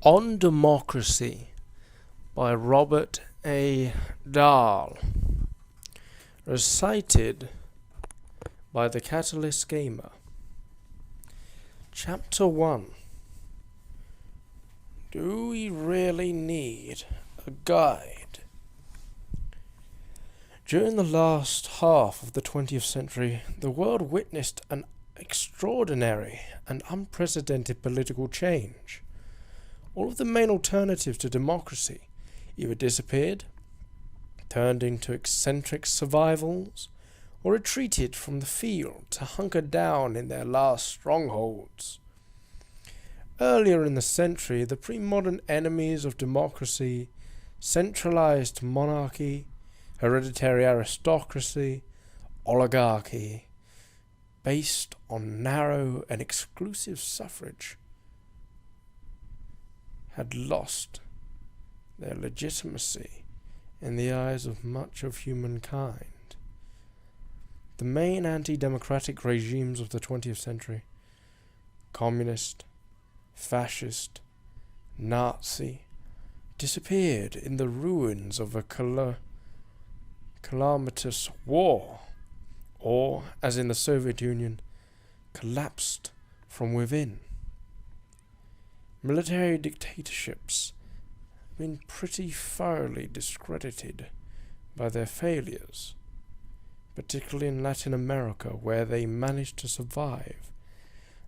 On Democracy by Robert A. Dahl, recited by the Catalyst Gamer. Chapter 1. Do we really need a guide? During the last half of the 20th century, the world witnessed an extraordinary and unprecedented political change. All of the main alternatives to democracy either disappeared, turned into eccentric survivals, or retreated from the field to hunker down in their last strongholds. Earlier in the century, the pre-modern enemies of democracy, centralized monarchy, hereditary aristocracy, oligarchy, based on narrow and exclusive suffrage, had lost their legitimacy in the eyes of much of humankind. The main anti-democratic regimes of the 20th century, communist, fascist, Nazi, disappeared in the ruins of a calamitous war, or, as in the Soviet Union, collapsed from within. Military dictatorships have been pretty thoroughly discredited by their failures, particularly in Latin America, where they managed to survive.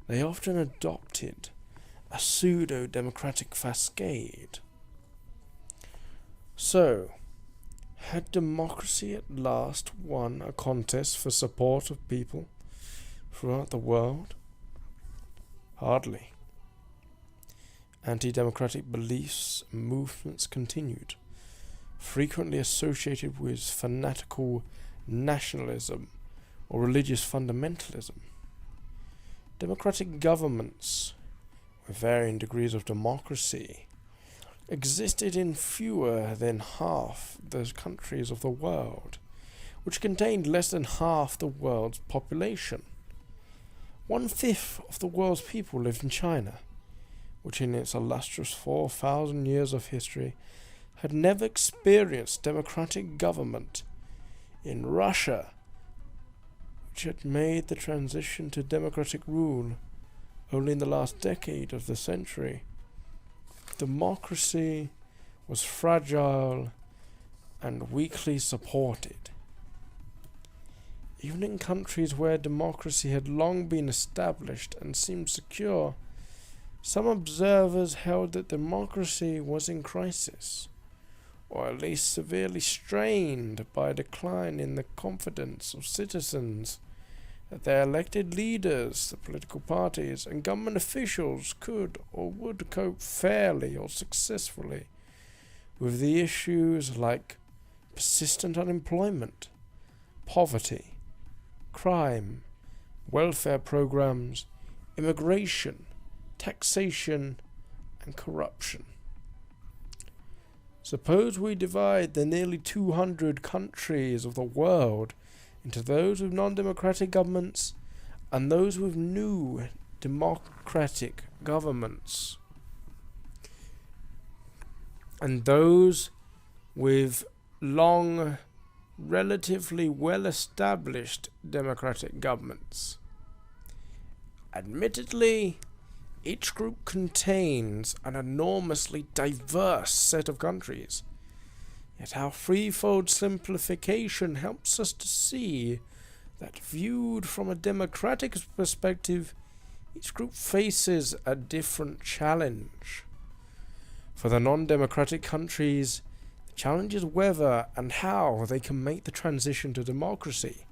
They often adopted a pseudo-democratic facade. So, had democracy at last won a contest for support of people throughout the world? Hardly. Anti-democratic beliefs and movements continued, frequently associated with fanatical nationalism or religious fundamentalism. Democratic governments, with varying degrees of democracy, existed in fewer than half the countries of the world, which contained less than half the world's population. 1/5 of the world's people lived in China, which in its illustrious 4,000 years of history had never experienced democratic government. In Russia, which had made the transition to democratic rule only in the last decade of the century, democracy was fragile and weakly supported. Even in countries where democracy had long been established and seemed secure, some observers held that democracy was in crisis, or at least severely strained by a decline in the confidence of citizens that their elected leaders, the political parties, and government officials could or would cope fairly or successfully with the issues like persistent unemployment, poverty, crime, welfare programs, immigration, taxation, and corruption. Suppose we divide the nearly 200 countries of the world into those with non-democratic governments and those with new democratic governments, and those with long, relatively well-established democratic governments. Admittedly, each group contains an enormously diverse set of countries, yet our threefold simplification helps us to see that viewed from a democratic perspective, each group faces a different challenge. For the non-democratic countries, the challenge is whether and how they can make the transition to democracy.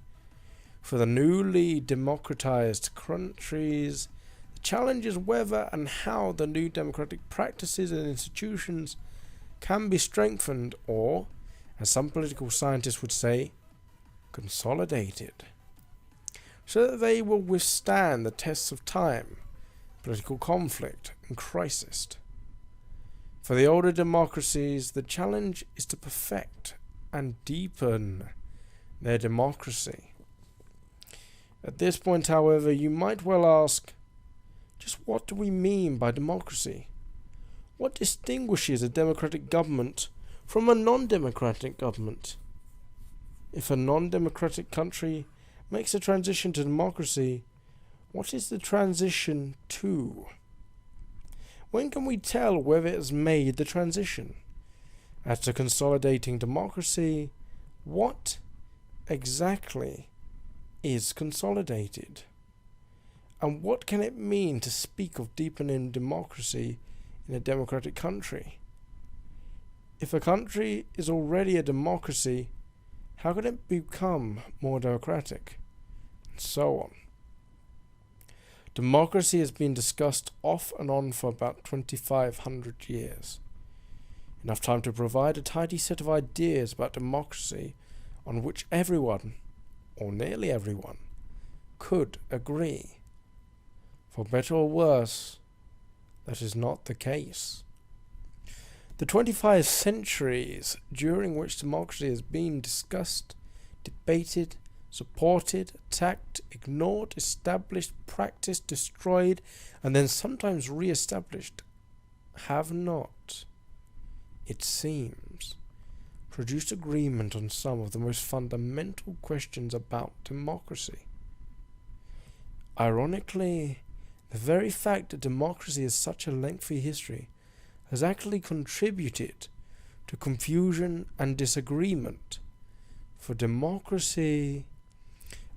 For the newly democratized countries, the challenge is whether and how the new democratic practices and institutions can be strengthened or, as some political scientists would say, consolidated, so that they will withstand the tests of time, political conflict, and crisis. For the older democracies, the challenge is to perfect and deepen their democracy. At this point, however, you might well ask, just what do we mean by democracy? What distinguishes a democratic government from a non-democratic government? If a non-democratic country makes a transition to democracy, what is the transition to? When can we tell whether it has made the transition? As to consolidating democracy, what exactly is consolidated? And what can it mean to speak of deepening democracy in a democratic country? If a country is already a democracy, how can it become more democratic? And so on. Democracy has been discussed off and on for about 2,500 years. Enough time to provide a tidy set of ideas about democracy on which everyone, or nearly everyone, could agree. For better or worse, that is not the case. The 25 centuries during which democracy has been discussed, debated, supported, attacked, ignored, established, practiced, destroyed, and then sometimes re-established, have not, it seems, produced agreement on some of the most fundamental questions about democracy. Ironically, the very fact that democracy has such a lengthy history has actually contributed to confusion and disagreement, for democracy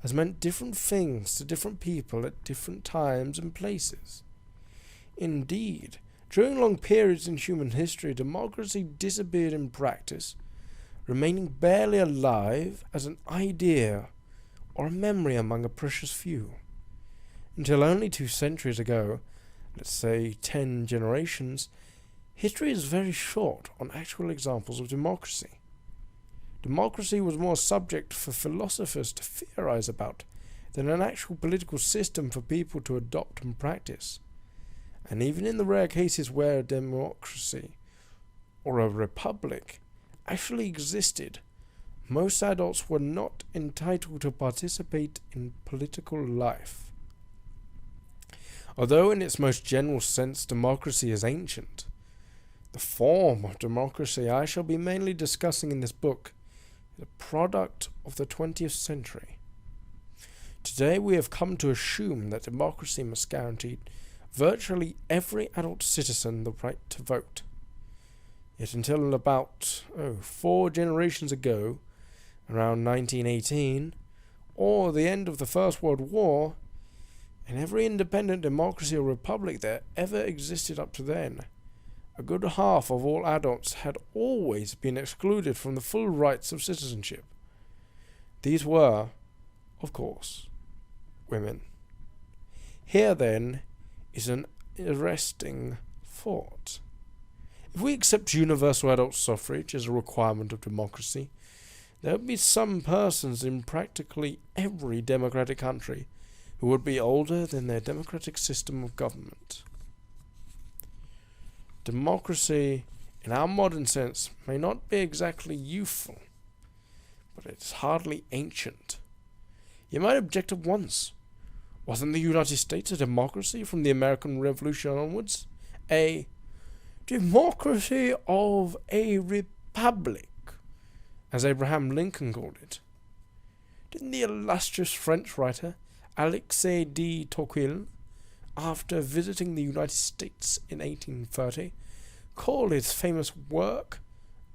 has meant different things to different people at different times and places. Indeed, during long periods in human history, democracy disappeared in practice, remaining barely alive as an idea or a memory among a precious few. Until only 2 centuries ago, let's say 10 generations, history is very short on actual examples of democracy. Democracy was more subject for philosophers to theorize about than an actual political system for people to adopt and practice. And even in the rare cases where a democracy or a republic actually existed, most adults were not entitled to participate in political life. Although in its most general sense democracy is ancient, the form of democracy I shall be mainly discussing in this book is a product of the 20th century. Today we have come to assume that democracy must guarantee virtually every adult citizen the right to vote. Yet until about 4 generations ago, around 1918, or the end of the First World War, in every independent democracy or republic that ever existed up to then, a good half of all adults had always been excluded from the full rights of citizenship. These were, of course, women. Here, then, is an arresting thought. If we accept universal adult suffrage as a requirement of democracy, there would be some persons in practically every democratic country who would be older than their democratic system of government. Democracy, in our modern sense, may not be exactly youthful, but it is hardly ancient. You might object at once. Wasn't the United States a democracy from the American Revolution onwards? A democracy of a republic, as Abraham Lincoln called it. Didn't the illustrious French writer Alexis de Tocqueville, after visiting the United States in 1830, call his famous work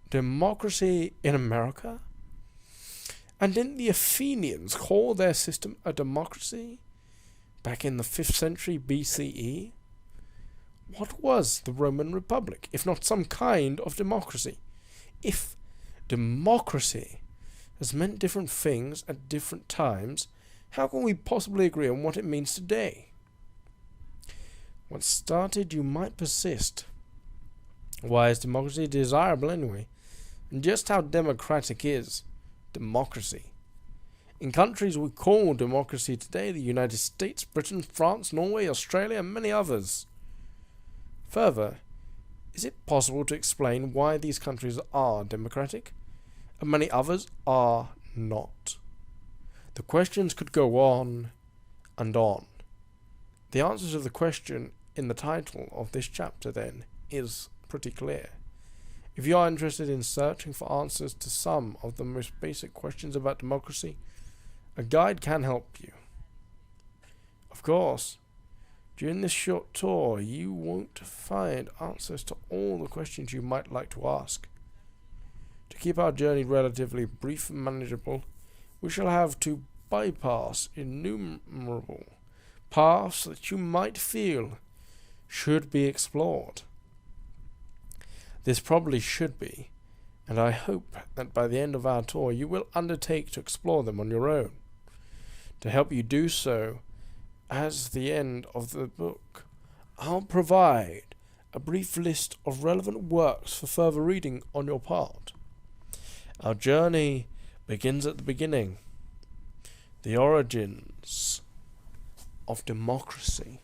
Democracy in America? And didn't the Athenians call their system a democracy back in the 5th century BCE? What was the Roman Republic, if not some kind of democracy? If democracy has meant different things at different times, how can we possibly agree on what it means today? Once started, you might persist. Why is democracy desirable anyway? And just how democratic is democracy? In countries we call democracy today, the United States, Britain, France, Norway, Australia, and many others. Further, is it possible to explain why these countries are democratic, and many others are not? The questions could go on and on. The answer to the question in the title of this chapter, then, is pretty clear. If you are interested in searching for answers to some of the most basic questions about democracy, a guide can help you. Of course, during this short tour, you won't find answers to all the questions you might like to ask. To keep our journey relatively brief and manageable, we shall have to bypass innumerable paths that you might feel should be explored. This probably should be, and I hope that by the end of our tour you will undertake to explore them on your own. To help you do so, as the end of the book, I'll provide a brief list of relevant works for further reading on your part. Our journey begins at the beginning, the origins of democracy.